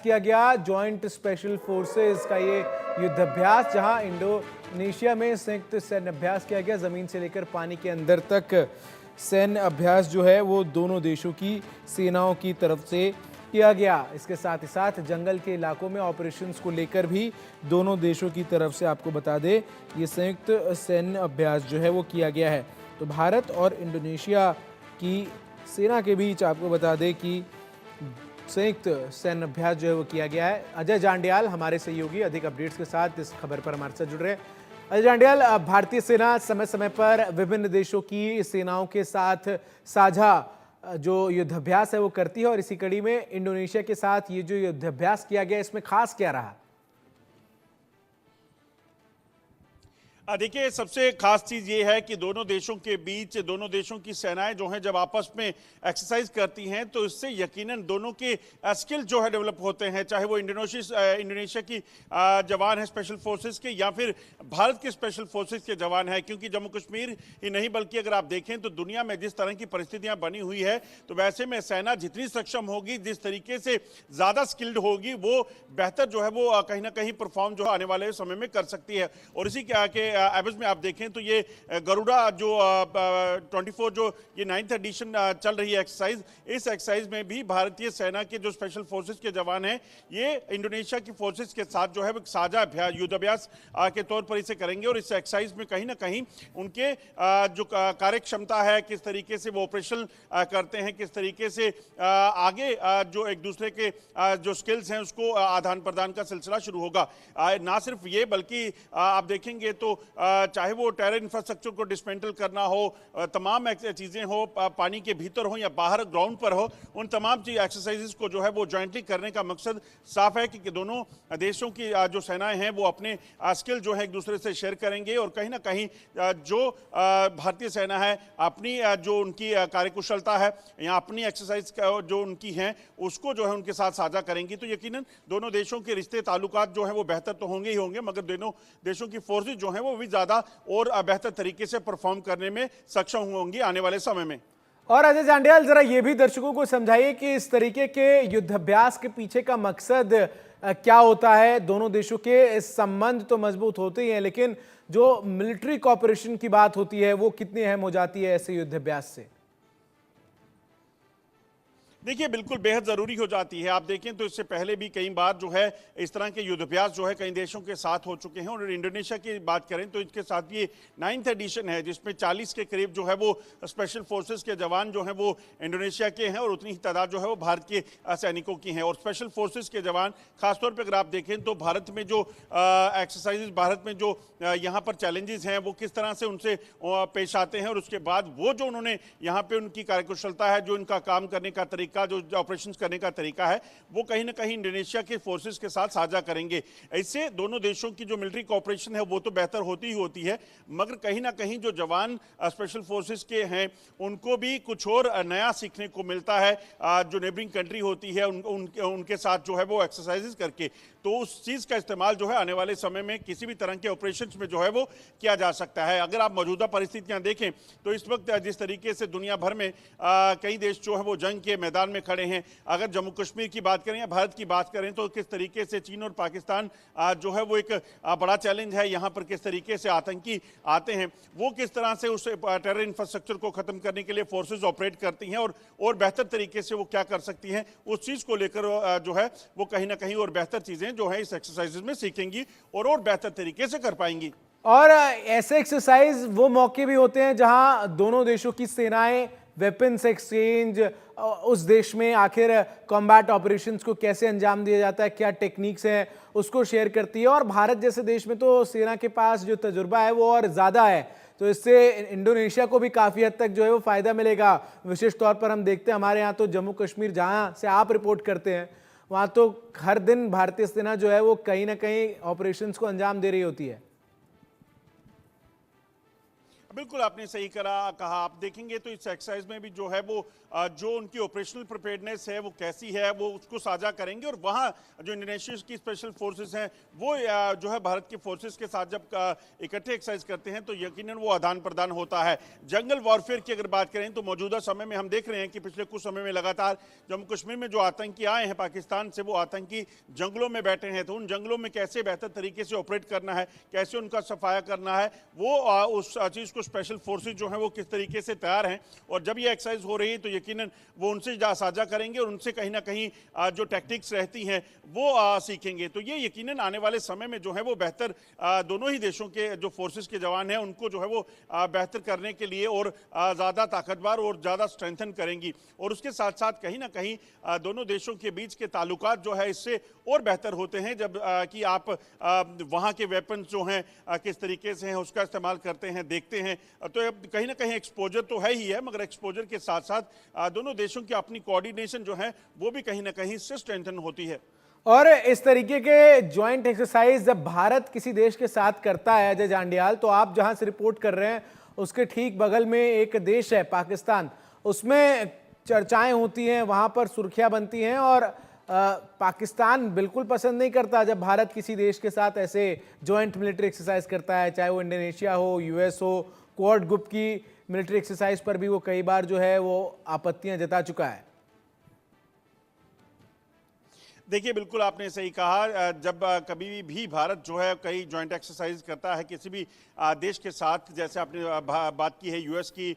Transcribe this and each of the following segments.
किया गया joint special forces का ये युद्धाभ्यास, जहां इंडोनेशिया में संयुक्त सैन्य अभ्यास किया गया। जमीन से लेकर पानी के अंदर तक सैन्य अभ्यास जो है वो दोनों देशों की सेनाओं की तरफ से किया गया। इसके साथ ही साथ जंगल के इलाकों में ऑपरेशंस को लेकर भी दोनों देशों की तरफ से, आपको बता दें, ये संयुक्त सैन्य अभ्यास जो है वो किया गया है। तो भारत और इंडोनेशिया की सेना के बीच आपको बता दें कि संयुक्त सैन्य अभ्यास जो है वो किया गया है। अजय जांडियाल हमारे सहयोगी अधिक अपडेट्स के साथ इस खबर पर हमारे साथ जुड़ रहे हैं। अजय जांडियाल, भारतीय सेना समय समय पर विभिन्न देशों की सेनाओं के साथ साझा जो युद्धाभ्यास है वो करती है, और इसी कड़ी में इंडोनेशिया के साथ ये जो युद्धाभ्यास किया गया, इसमें खास क्या रहा? देखिए, सबसे खास चीज ये है कि दोनों देशों के बीच, दोनों देशों की सेनाएं जो हैं जब आपस में एक्सरसाइज करती हैं तो इससे यकीनन दोनों के स्किल जो है डेवलप होते हैं, चाहे वो इंडोनेशिया की जवान है स्पेशल फोर्सेस के या फिर भारत के स्पेशल फोर्सेस के जवान है। क्योंकि जम्मू कश्मीर ही नहीं बल्कि अगर आप देखें तो दुनिया में जिस तरह की परिस्थितियां बनी हुई है, तो वैसे में सेना जितनी सक्षम होगी, जिस तरीके से ज्यादा स्किल्ड होगी, वो बेहतर जो है वो कहीं ना कहीं परफॉर्म जो आने वाले समय में कर सकती है। और इसी के एवज में आप देखें तो ये गरुड़ा जो 24 जो ये 9th एडिशन चल रही है एक्सरसाइज, इस एक्सरसाइज में भी भारतीय सेना के जो स्पेशल फोर्सेस के जवान हैं ये इंडोनेशिया की फोर्सेस के साथ जो है साझा युद्धाभ्यास के तौर पर इसे करेंगे। और इस एक्सरसाइज में कहीं ना कहीं उनके जो कार्य क्षमता है, किस तरीके से वो ऑपरेशन करते हैं, किस तरीके से आगे जो एक दूसरे के जो स्किल्स हैं उसको आदान प्रदान का सिलसिला शुरू होगा। ना सिर्फ ये बल्कि आप देखेंगे तो चाहे वो टेरर इंफ्रास्ट्रक्चर को डिसमेंटल करना हो, तमाम चीजें हो, पानी के भीतर हो या बाहर ग्राउंड पर हो, उन तमाम एक्सरसाइजेस को जो है वो जॉइंटली करने का मकसद साफ है कि दोनों देशों की जो सेनाएं हैं वो अपने स्किल जो है एक दूसरे से शेयर करेंगे। और कहीं ना कहीं जो भारतीय सेना है अपनी जो उनकी कार्यकुशलता है या अपनी एक्सरसाइज जो उनकी है उसको जो है उनके साथ साझा करेंगी। तो यकीनन दोनों देशों के रिश्ते ताल्लुकात जो है वो बेहतर तो होंगे ही होंगे, मगर दोनों देशों की फोर्सेज जो है वो भी ज्यादा और बेहतर तरीके से परफॉर्म करने में सक्षम होंगी आने वाले समय में। और अजय जांडियाल, जरा ये भी दर्शकों को समझाइए कि इस तरीके के युद्धाभ्यास के पीछे का मकसद क्या होता है। दोनों देशों के संबंध तो मजबूत होते ही हैं, लेकिन जो मिलिट्री कॉपरेशन की बात होती है वो कितनी अहम हो जाती है ऐसे युद्धाभ्यास से? देखिए, बिल्कुल बेहद जरूरी हो जाती है। आप देखें तो इससे पहले भी कई बार जो है इस तरह के युद्धाभ्यास जो है कई देशों के साथ हो चुके हैं। और इंडोनेशिया की बात करें तो इसके साथ ये 9th एडिशन है, जिसमें 40 के करीब जो है वो स्पेशल फोर्सेस के जवान जो हैं वो इंडोनेशिया के हैं और उतनी ही तादाद जो है वो भारत के सैनिकों की हैं। और स्पेशल फोर्सेस के जवान खासतौर पर अगर आप देखें तो भारत में जो एक्सरसाइजेज, भारत में जो यहाँ पर चैलेंजेस हैं वो किस तरह से उनसे पेश आते हैं, और उसके बाद वो जो उन्होंने यहाँ पे उनकी कार्यकुशलता है, जो उनका काम करने का तरीका, जो ऑपरेशंस करने का तरीका है, वो कहीं ना कहीं इंडोनेशिया के फोर्सेस के साथ साझा करेंगे। इससे दोनों देशों की जो मिलिट्री कोऑपरेशन है वो तो बेहतर होती ही होती है, मगर कहीं ना कहीं जो जवान स्पेशल फोर्सेस के हैं उनको भी कुछ और नया सीखने को मिलता है। जो नेबरिंग कंट्री होती है उनके साथ जो है वो एक्सरसाइजेस करके, तो उस चीज का इस्तेमाल जो है आने वाले समय में किसी भी तरह के ऑपरेशंस में जो है वो किया जा सकता है। अगर आप मौजूदा परिस्थितियां देखें तो इस वक्त जिस तरीके से दुनिया भर में कई देश जो है वो जंग के मैदान में खड़े हैं। अगर जम्मू कश्मीर की बात करें या भारत की बात करें तो किस तरीके से चीन और पाकिस्तान जो है वो एक बड़ा चैलेंज है। यहाँ पर किस तरीके से आतंकी आते हैं, वो किस तरह से उस टेरर इंफ्रास्ट्रक्चर को खत्म करने के लिए फोर्सेज ऑपरेट करती हैं और बेहतर तरीके से वो क्या कर सकती हैं, उस चीज को लेकर जो है वो कहीं ना कहीं और बेहतर चीजें जो है इस एक्सरसाइजेज में सीखेंगी और बेहतर तरीके से कर पाएंगी। और ऐसे एक्सरसाइज वो मौके भी होते हैं जहां दोनों देशों की सेनाएं वेपन्स एक्सचेंज, उस देश में आखिर कॉम्बैट ऑपरेशंस को कैसे अंजाम दिया जाता है, क्या टेक्निक्स हैं, उसको शेयर करती है। और भारत जैसे देश में तो सेना के पास जो तजुर्बा है वो और ज़्यादा है, तो इससे इंडोनेशिया को भी काफ़ी हद तक जो है वो फ़ायदा मिलेगा। विशेष तौर पर हम देखते हैं हमारे यहाँ तो जम्मू कश्मीर, जहाँ से आप रिपोर्ट करते हैं, वहाँ तो हर दिन भारतीय सेना जो है वो कहीं ना कहीं ऑपरेशंस को अंजाम दे रही होती है। बिल्कुल आपने सही कहा। आप देखेंगे तो इस एक्सरसाइज में भी जो है वो जो उनकी ऑपरेशनल प्रिपेयर्डनेस है वो कैसी है वो उसको साझा करेंगे, और वहाँ जो इंडोनेशिया की स्पेशल फोर्सेस हैं वो जो है भारत के फोर्सेस के साथ जब इकट्ठे एक्सरसाइज करते हैं तो यकीनन वो आदान प्रदान होता है। जंगल वॉरफेयर की अगर बात करें तो मौजूदा समय में हम देख रहे हैं कि पिछले कुछ समय में लगातार जम्मू कश्मीर में जो आतंकी आए हैं पाकिस्तान से, वो आतंकी जंगलों में बैठे हैं, तो उन जंगलों में कैसे बेहतर तरीके से ऑपरेट करना है, कैसे उनका सफाया करना है, वो उस चीज़ को स्पेशल फोर्सेज जो हैं वो किस तरीके से तैयार हैं। और जब ये एक्सरसाइज हो रही है तो यकीनन वो उनसे साझा करेंगे और उनसे कहीं ना कहीं जो टेक्टिक्स रहती हैं वो सीखेंगे। तो ये यकीनन आने वाले समय में जो है वो बेहतर दोनों ही देशों के जो फोर्सेस के जवान हैं उनको जो है वो बेहतर करने के लिए और ज़्यादा ताकतवर और ज़्यादा स्ट्रेंथन करेंगी। और उसके साथ साथ कहीं ना कहीं दोनों देशों के बीच के ताल्लुकात जो है इससे और बेहतर होते हैं जब कि आप वहाँ के वेपन्स जो हैं किस तरीके से हैं उसका इस्तेमाल करते हैं, देखते हैं। तो कहीं ना कहीं एक्सपोजर तो है ही है, मगर एक्सपोजर के साथ साथ दोनों देशों की अपनी कोऑर्डिनेशन जो है वो भी कहीं ना कहीं इससे स्ट्रेंथन होती है। और इस तरीके के ज्वाइंट एक्सरसाइज जब भारत किसी देश के साथ करता है अजय जांडियाल, तो आप जहां से रिपोर्ट कर रहे हैं उसके ठीक बगल में एक देश है पाकिस्तान, उसमें चर्चाएं होती हैं, वहां पर सुर्खियां बनती हैं और पाकिस्तान बिल्कुल पसंद नहीं करता जब भारत किसी देश के साथ ऐसे ज्वाइंट मिलिट्री एक्सरसाइज करता है, चाहे वो इंडोनेशिया हो, यूएस हो। क्वाड ग्रुप की मिलिट्री एक्सरसाइज पर भी वो कई बार जो है वो आपत्तियां जता चुका है। देखिए बिल्कुल आपने सही कहा। जब कभी भी भारत जो है कई जॉइंट एक्सरसाइज करता है किसी भी देश के साथ, जैसे आपने बात की है यूएस की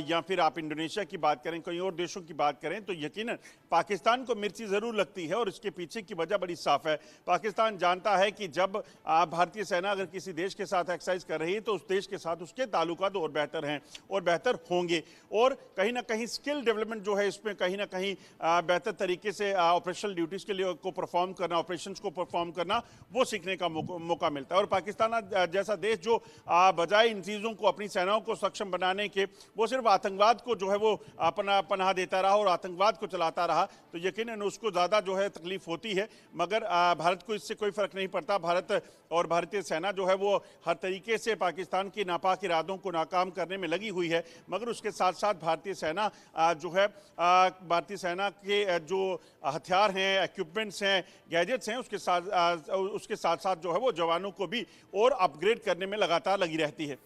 या फिर आप इंडोनेशिया की बात करें, कई और देशों की बात करें, तो यकीनन पाकिस्तान को मिर्ची ज़रूर लगती है। और इसके पीछे की वजह बड़ी साफ है। पाकिस्तान जानता है कि जब भारतीय सेना अगर किसी देश के साथ एक्सरसाइज कर रही है तो उस देश के साथ उसके ताल्लुकात और बेहतर हैं और बेहतर होंगे। और कहीं ना कहीं स्किल डेवलपमेंट जो है इसमें कहीं ना कहीं बेहतर तरीके से ऑपरेशनल ड्यूटीज़ के लिए को परफॉर्म करना, ऑपरेशंस को परफॉर्म करना, वो सीखने का मौका मिलता है। और पाकिस्तान जैसा देश जो बजाय इन चीज़ों को अपनी सेनाओं को सक्षम बनाने के वो सिर्फ आतंकवाद को जो है वो पनाह देता रहा और आतंकवाद को चलाता रहा, तो यकीनन उसको ज़्यादा जो है तकलीफ होती है। मगर भारत को इससे कोई फ़र्क नहीं पड़ता। भारत और भारतीय सेना जो है वो हर तरीके से पाकिस्तान की नापाक इरादों को नाकाम करने में लगी हुई है। मगर उसके साथ साथ भारतीय सेना जो है भारतीय सेना के जो हथियार हैं, इक्विपमेंट्स हैं, गैजेट्स हैं, उसके साथ साथ जो है वो जवानों को भी और अपग्रेड करने में लगातार लगी रहती है।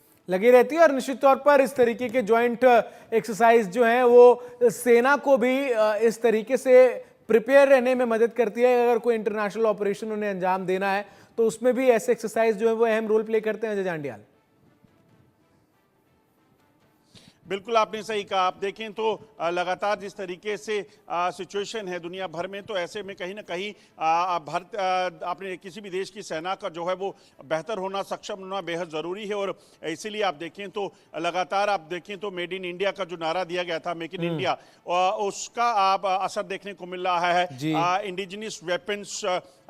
और निश्चित तौर पर इस तरीके के ज्वाइंट एक्सरसाइज जो है वो सेना को भी इस तरीके से प्रिपेयर रहने में मदद करती है। अगर कोई इंटरनेशनल ऑपरेशन उन्हें अंजाम देना है तो उसमें भी ऐसे एक्सरसाइज जो है वो अहम रोल प्ले करते हैं अजय जांडियाल। बिल्कुल आपने सही कहा। आप देखें तो लगातार जिस तरीके से सिचुएशन है दुनिया भर में, तो ऐसे में कहीं ना कहीं भारत अपने किसी भी देश की सेना का जो है वो बेहतर होना, सक्षम होना बेहद ज़रूरी है। और इसीलिए आप देखें तो लगातार आप देखें तो मेड इन इंडिया का जो नारा दिया गया था, मेक इन इंडिया, उसका आप असर देखने को मिल रहा है। इंडिजिनियस वेपन्स,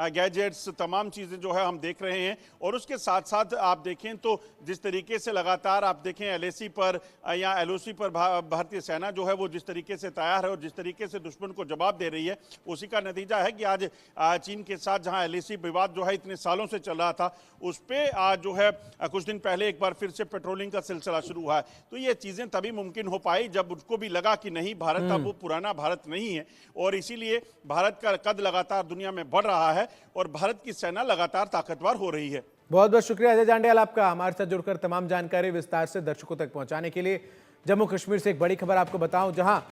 गैजेट्स, तमाम चीज़ें जो है हम देख रहे हैं। और उसके साथ साथ आप देखें तो जिस तरीके से लगातार आप देखें एलएसी पर या एलओसी पर भारतीय सेना जो है वो जिस तरीके से तैयार है और जिस तरीके से दुश्मन को जवाब दे रही है, उसी का नतीजा है कि आज चीन के साथ जहां एलएसी विवाद जो है इतने सालों से चल रहा था, उस पे आज जो है कुछ दिन पहले एक बार फिर से पेट्रोलिंग का सिलसिला शुरू हुआ है। तो ये चीज़ें तभी मुमकिन हो पाई जब उसको भी लगा कि नहीं, भारत अब वो पुराना भारत नहीं है। और इसीलिए भारत का कद लगातार दुनिया में बढ़ रहा है और भारत की सेना लगातार ताकतवर हो रही है। बहुत बहुत शुक्रिया अजय जांडियाल आपका, हमारे साथ जुड़कर तमाम जानकारी विस्तार से दर्शकों तक पहुंचाने के लिए। जम्मू कश्मीर से एक बड़ी खबर आपको बताऊं, जहां